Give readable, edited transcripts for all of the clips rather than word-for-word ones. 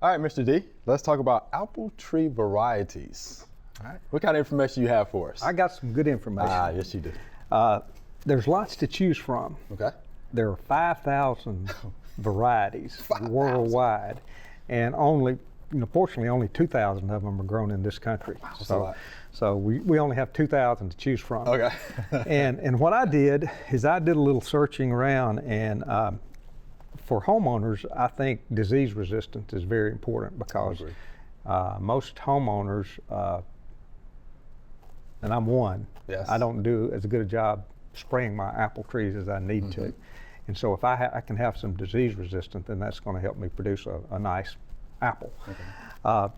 All right, Mr. D, let's talk about apple tree varieties. All right. What kind of information you have for us? I got some good information. Yes, you do. There's lots to choose from. Okay. There are 5,000 varieties 5,000. worldwide, and fortunately, only 2,000 of them are grown in this country. Wow, that's a lot. So we only have 2,000 to choose from. Okay. and what I did is I did a little searching around, and for homeowners, I think disease resistance is very important because most homeowners, and I'm one, yes. I don't do as good a job spraying my apple trees as I need to. And so if I can have some disease resistance, then that's going to help me produce a nice apple. Okay.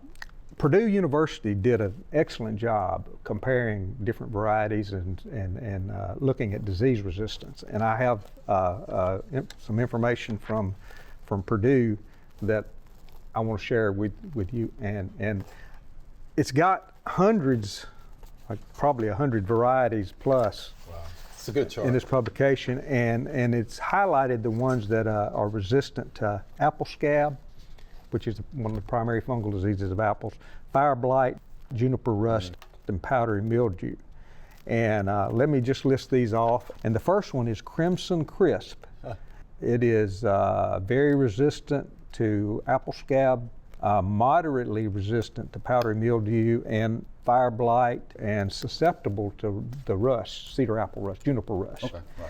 Purdue University did an excellent job comparing different varieties and looking at disease resistance. And I have some information from Purdue that I want to share with you. And it's got hundreds, like probably 100 varieties plus. Wow. It's a good chart. In this publication, and it's highlighted the ones that are resistant to apple scab, which is one of the primary fungal diseases of apples, fire blight, juniper rust, and powdery mildew. And let me just list these off. And the first one is Crimson Crisp. It is very resistant to apple scab, moderately resistant to powdery mildew and fire blight, and susceptible to the rust, cedar apple rust, juniper rust. Okay, right.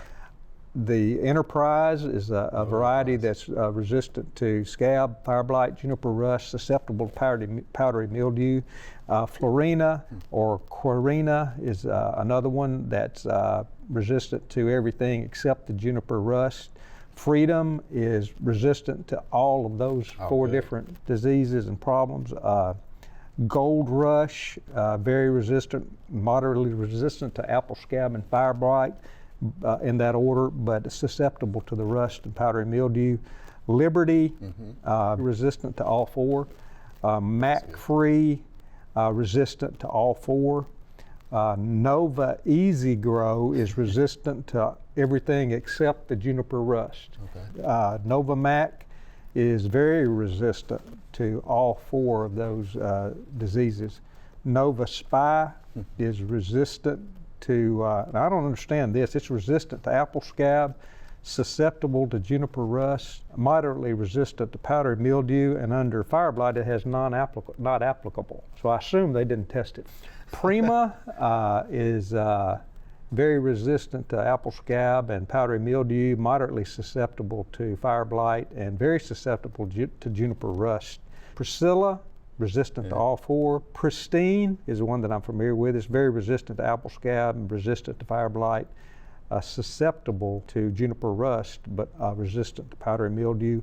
The Enterprise is a variety that's resistant to scab, fire blight, juniper rust, susceptible to powdery mildew. Florina or Quarina is another one that's resistant to everything except the juniper rust. Freedom is resistant to all of those four different diseases and problems. Gold Rush, very resistant, moderately resistant to apple scab and fire blight. In that order, but susceptible to the rust and powdery mildew. Liberty, resistant to all four. Mac Free, resistant to all four. Nova Easy Grow is resistant to everything except the juniper rust. Okay. Nova Mac is very resistant to all four of those diseases. Nova Spy is resistant to, I don't understand this, it's resistant to apple scab, susceptible to juniper rust, moderately resistant to powdery mildew, and under fire blight it has not applicable. So I assume they didn't test it. Prima is very resistant to apple scab and powdery mildew, moderately susceptible to fire blight, and very susceptible to juniper rust. Priscilla, resistant to all four. Pristine is the one that I'm familiar with. It's very resistant to apple scab and resistant to fire blight, susceptible to juniper rust, but resistant to powdery mildew.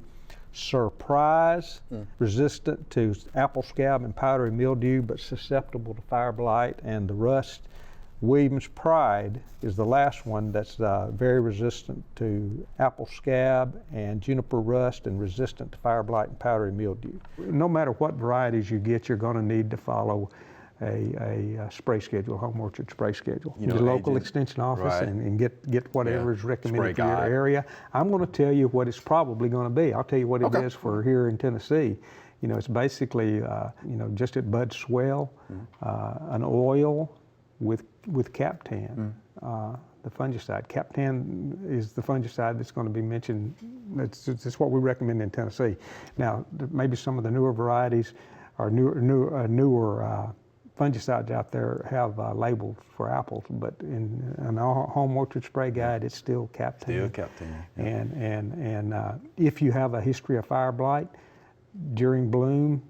Surprise, resistant to apple scab and powdery mildew, but susceptible to fire blight and the rust. Williams Pride is the last one that's very resistant to apple scab and juniper rust and resistant to fire blight and powdery mildew. No matter what varieties you get, you're going to need to follow a spray schedule, home orchard spray schedule. Your local extension office and get whatever is recommended for your area. I'm going to tell you what it's probably going to be. I'll tell you what it is for here in Tennessee. You know, it's basically just at bud swell, an oil with Captan, the fungicide. Captan is the fungicide that's going to be mentioned. It's what we recommend in Tennessee. Now, maybe some of the newer varieties or newer fungicides out there have labels for apples, but in our home orchard spray guide, it's still Captan. Still Captan. Yeah. And if you have a history of fire blight during bloom,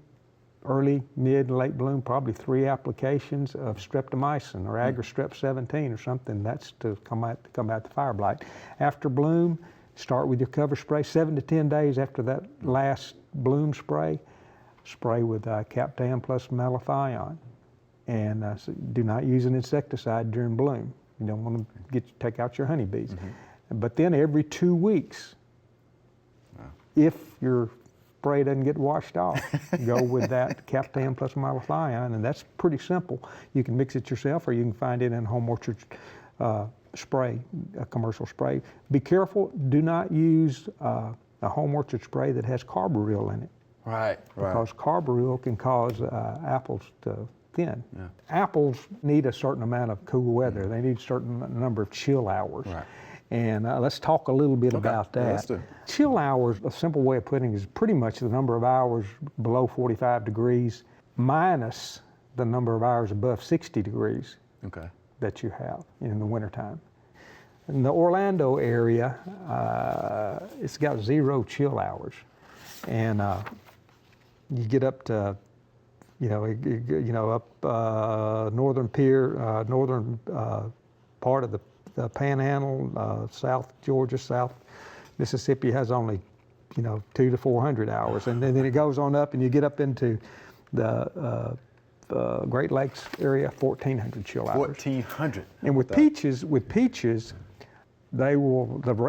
early, mid, late bloom, probably 3 applications of streptomycin or Agristrep 17 or something. That's to combat the fire blight. After bloom, start with your cover spray. 7 to 10 days after that last bloom spray with Captan plus malathion. And so do not use an insecticide during bloom. You don't want to take out your honeybees. But then every 2 weeks, if your spray doesn't get washed off, go with that Captan plus malathion, and that's pretty simple. You can mix it yourself, or you can find it in home orchard spray, a commercial spray. Be careful, do not use a home orchard spray that has carbaryl in it. Right. because carbaryl can cause apples to thin. Yeah. Apples need a certain amount of cool weather. They need a certain number of chill hours. Right. And let's talk a little bit about that. Yeah, let's do it. Chill hours, a simple way of putting it, is pretty much the number of hours below 45 degrees minus the number of hours above 60 degrees Okay. that you have in the wintertime. In the Orlando area, it's got 0 chill hours. And you get up to, up northern pier, northern part of the Panhandle, South Georgia, South Mississippi has only, 200 to 400 hours, and then it goes on up, and you get up into the Great Lakes area, 1,400 chill hours. 1,400. And with peaches,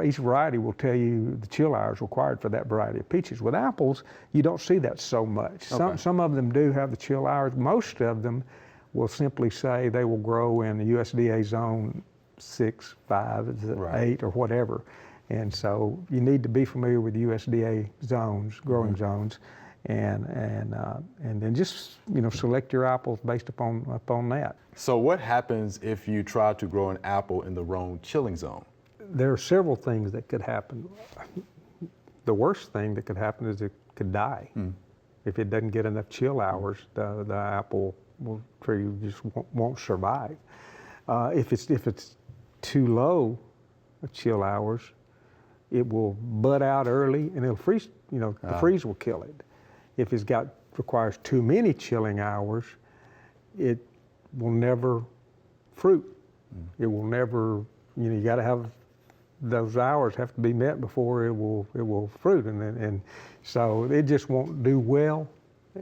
each variety will tell you the chill hours required for that variety of peaches. With apples, you don't see that so much. Okay. Some of them do have the chill hours. Most of them will simply say they will grow in the USDA zone 6, 5, 8, or whatever. And so you need to be familiar with USDA zones, growing zones, and then just select your apples based upon that. So what happens if you try to grow an apple in the wrong chilling zone? There are several things that could happen. The worst thing that could happen is it could die. If it doesn't get enough chill hours, the apple tree just won't survive. If it's too low chill hours, it will bud out early and it'll freeze. The freeze will kill it. If it's requires too many chilling hours, it will never fruit. It will never. You got to have those hours have to be met before it will fruit, and so it just won't do well.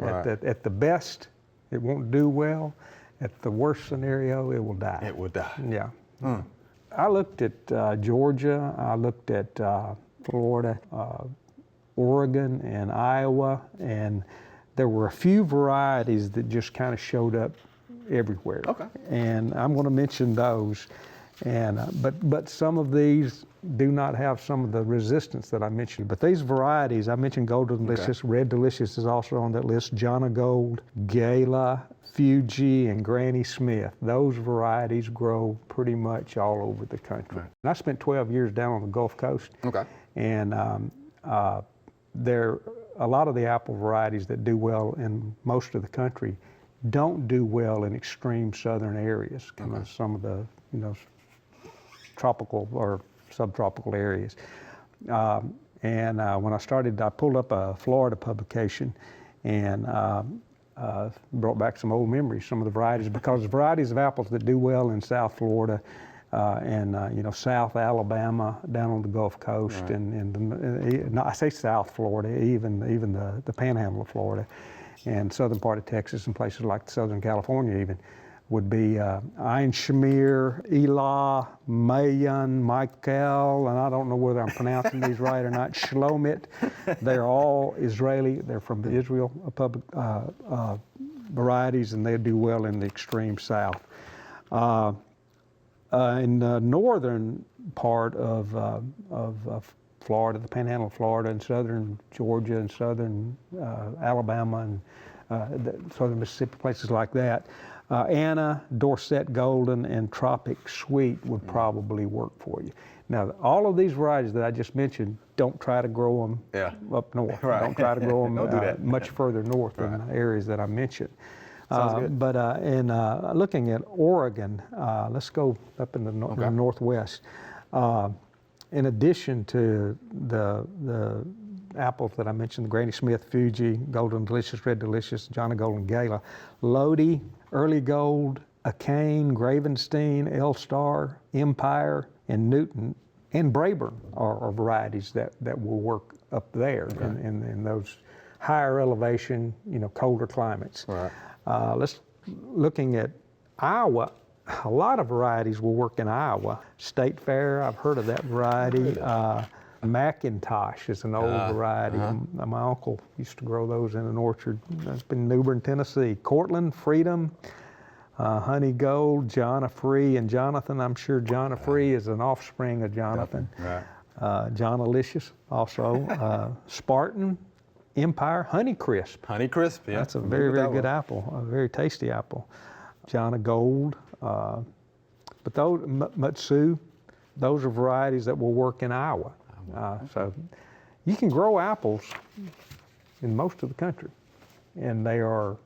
At the best, it won't do well. At the worst scenario, it will die. It will die. Yeah. I looked at Georgia. I looked at Florida, Oregon, and Iowa, and there were a few varieties that just kind of showed up everywhere. Okay. And I'm going to mention those. And but some of these do not have some of the resistance that I mentioned. But these varieties, I mentioned Golden Delicious, Red Delicious is also on that list, Jonna Gold, Gala, Fuji, and Granny Smith. Those varieties grow pretty much all over the country. Right. And I spent 12 years down on the Gulf Coast. Okay. And a lot of the apple varieties that do well in most of the country don't do well in extreme southern areas, some of the tropical or subtropical areas. When I started, I pulled up a Florida publication and brought back some old memories, some of the varieties, because the varieties of apples that do well in South Florida and South Alabama, down on the Gulf Coast, Right. and I say South Florida, even the Panhandle of Florida, and southern part of Texas and places like Southern California even, would be Einschmier, Elah, Mayan, Michael, and I don't know whether I'm pronouncing these right or not, Shlomit. They're all Israeli. They're from the Israel varieties, and they do well in the extreme south. In the northern part of Florida, the Panhandle of Florida, and southern Georgia, and southern Alabama, and southern Mississippi, places like that, Anna, Dorset Golden, and Tropic Sweet would probably work for you. Now, all of these varieties that I just mentioned, don't try to grow them up north. Right. Don't try to grow them Don't do that. much further north than the areas that I mentioned. Sounds good. But in looking at Oregon, let's go up in the northwest. In addition to the apples that I mentioned, the Granny Smith, Fuji, Golden Delicious, Red Delicious, Jonna Gold, and Gala, Lodi, Early Gold, Akane, Gravenstein, L-Star, Empire, and Newton, and Brayburn are varieties that will work up there in those higher elevation, colder climates. Right. Looking at Iowa, a lot of varieties will work in Iowa. State Fair, I've heard of that variety. Macintosh is an old variety. My uncle used to grow those in an orchard. That's been in New Bern, Tennessee. Cortland, Freedom, Honey Gold, Jonna Free, and Jonathan. I'm sure Jonna Free is an offspring of Jonathan. Right. Jonna Licious also. Spartan, Empire Honeycrisp. Honeycrisp, yeah. That's a very, very good apple, a very tasty apple. China Gold, but those, Matsu, those are varieties that will work in Iowa. So you can grow apples in most of the country, and they are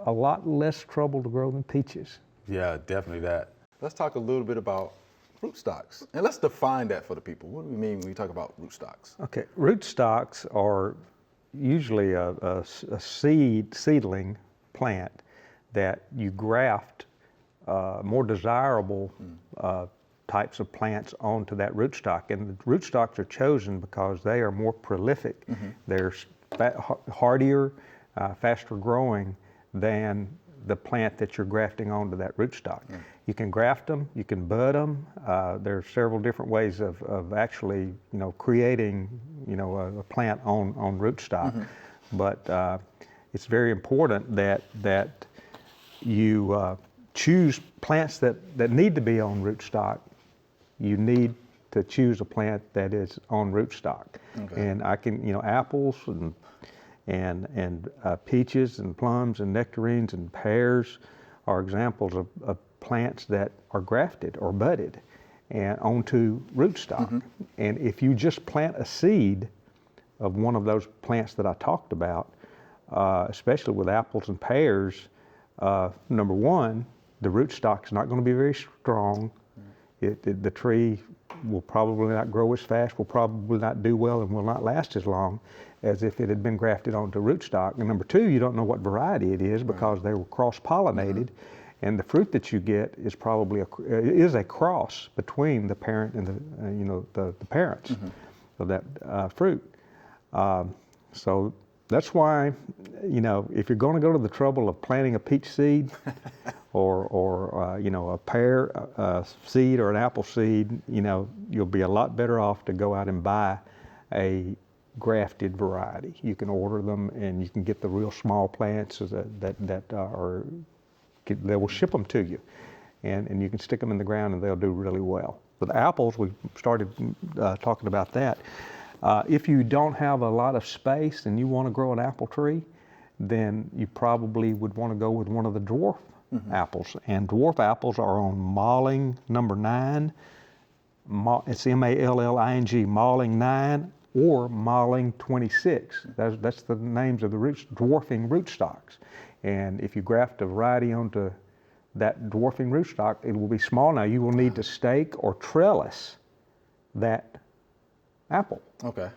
a lot less trouble to grow than peaches. Yeah, definitely that. Let's talk a little bit about rootstocks, and let's define that for the people. What do we mean when we talk about rootstocks? Okay, rootstocks are usually a seedling plant that you graft more desirable types of plants onto that rootstock. And the rootstocks are chosen because they are more prolific. They're hardier, faster growing than the plant that you're grafting onto that rootstock. You can graft them, you can bud them. There are several different ways of actually, creating, a plant on rootstock. But it's very important that you choose plants that need to be on rootstock. You need to choose a plant that is on rootstock. And I can, apples and peaches and plums and nectarines and pears are examples of plants that are grafted or budded and onto rootstock. And if you just plant a seed of one of those plants that I talked about, especially with apples and pears, number one, the rootstock is not going to be very strong. The tree will probably not grow as fast, will probably not do well, and will not last as long as if it had been grafted onto rootstock. And number two, you don't know what variety it is because they were cross-pollinated, and the fruit that you get is probably a cross between the parent and the parents of that fruit. So that's why, if you're going to go to the trouble of planting a peach seed or a pear seed or an apple seed, you'll be a lot better off to go out and buy a grafted variety. You can order them, and you can get the real small plants they will ship them to you, and you can stick them in the ground, and they'll do really well. With apples, we started talking about that. If you don't have a lot of space and you want to grow an apple tree, then you probably would want to go with one of the dwarf apples. And dwarf apples are on Malling number 9. It's Malling, Malling 9, or Malling 26. That's the names of the dwarfing rootstocks. And if you graft a variety onto that dwarfing rootstock, it will be small. Now you will need to stake or trellis that apple.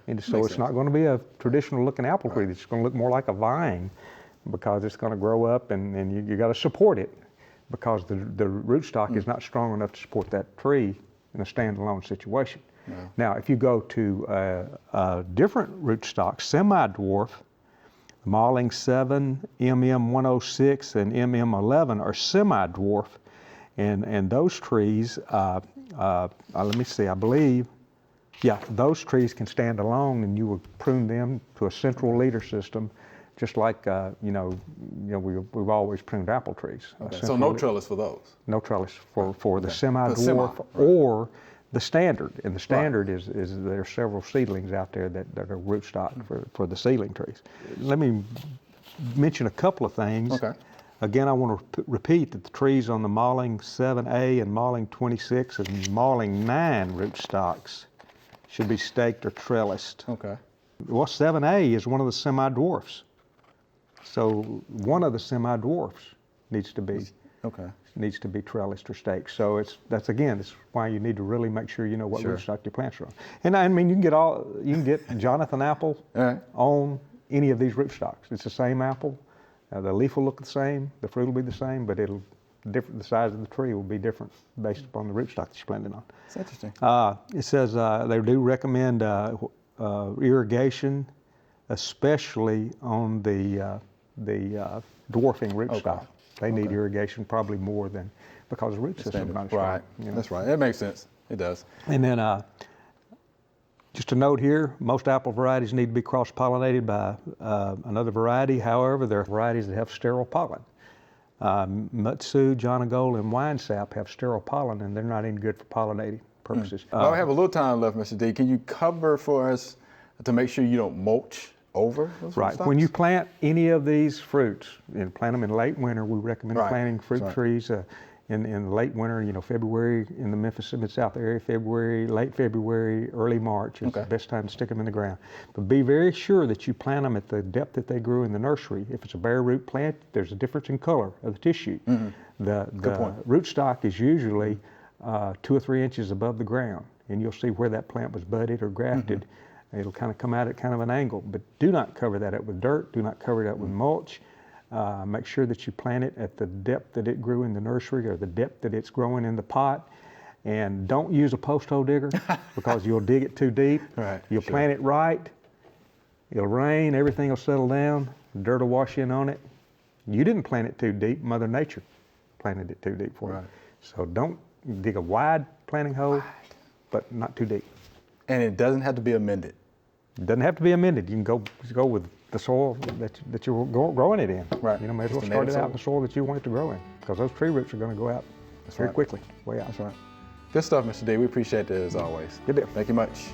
And so it's not going to be a traditional looking apple tree. It's going to look more like a vine because it's going to grow up, and you got to support it because the rootstock is not strong enough to support that tree in a standalone situation. Now, if you go to a different rootstock, semi-dwarf, Malling 7, MM106, and MM11 are semi-dwarf, and those trees, let me see, I believe, those trees can stand alone, and you would prune them to a central leader system, just like we've always pruned apple trees. So no trellis for those? No trellis for the semi-dwarf or the standard. And the standard is there are several seedlings out there that are rootstock for the seedling trees. Let me mention a couple of things. Again, I want to repeat that the trees on the Malling 7A and Malling 26 and Malling 9 rootstocks should be staked or trellised. Well, 7A is one of the semi-dwarfs. So one of the semi-dwarfs needs to be trellised or staked. So that's why you need to really make sure you know what rootstock your plants are on. And I mean, you can get Jonathan apple on any of these rootstocks. It's the same apple. The leaf will look the same, the fruit will be the same, but the size of the tree will be different based upon the rootstock that you're planting on. That's interesting. It says they do recommend irrigation, especially on the dwarfing rootstock. They need irrigation probably more than because the root system is not as strong. That's right. It makes sense. It does. And then just a note here, most apple varieties need to be cross-pollinated by another variety. However, there are varieties that have sterile pollen. Mutsu, Johnny Gold, and Wine Sap have sterile pollen, and they're not any good for pollinating purposes. Well, we have a little time left, Mr. D. Can you cover for us to make sure you don't mulch over those Right. rootstocks? When you plant any of these fruits and plant them in late winter, we recommend Right. planting fruit Right. trees in late winter, February in the Memphis Mid-South area, February, late February, early March is the best time to stick them in the ground. But be very sure that you plant them at the depth that they grew in the nursery. If it's a bare root plant, there's a difference in color of the tissue. The rootstock is usually 2 or 3 inches above the ground, and you'll see where that plant was budded or grafted. It'll kind of come out at kind of an angle, but do not cover that up with dirt. Do not cover it up with mulch. Make sure that you plant it at the depth that it grew in the nursery or the depth that it's growing in the pot. And don't use a post hole digger because you'll dig it too deep. Right, You'll plant it right. It'll rain, everything will settle down, dirt will wash in on it. You didn't plant it too deep, Mother Nature planted it too deep for you. So don't dig a wide planting hole, but not too deep. And it doesn't have to be amended. It doesn't have to be amended. You can go with the soil that you're growing it in. Right. May as well Just the start it native out in the soil that you want it to grow in, because those tree roots are going to go out very quickly, way out. That's right. Good stuff, Mr. D. We appreciate it as always. Good deal. Thank you much.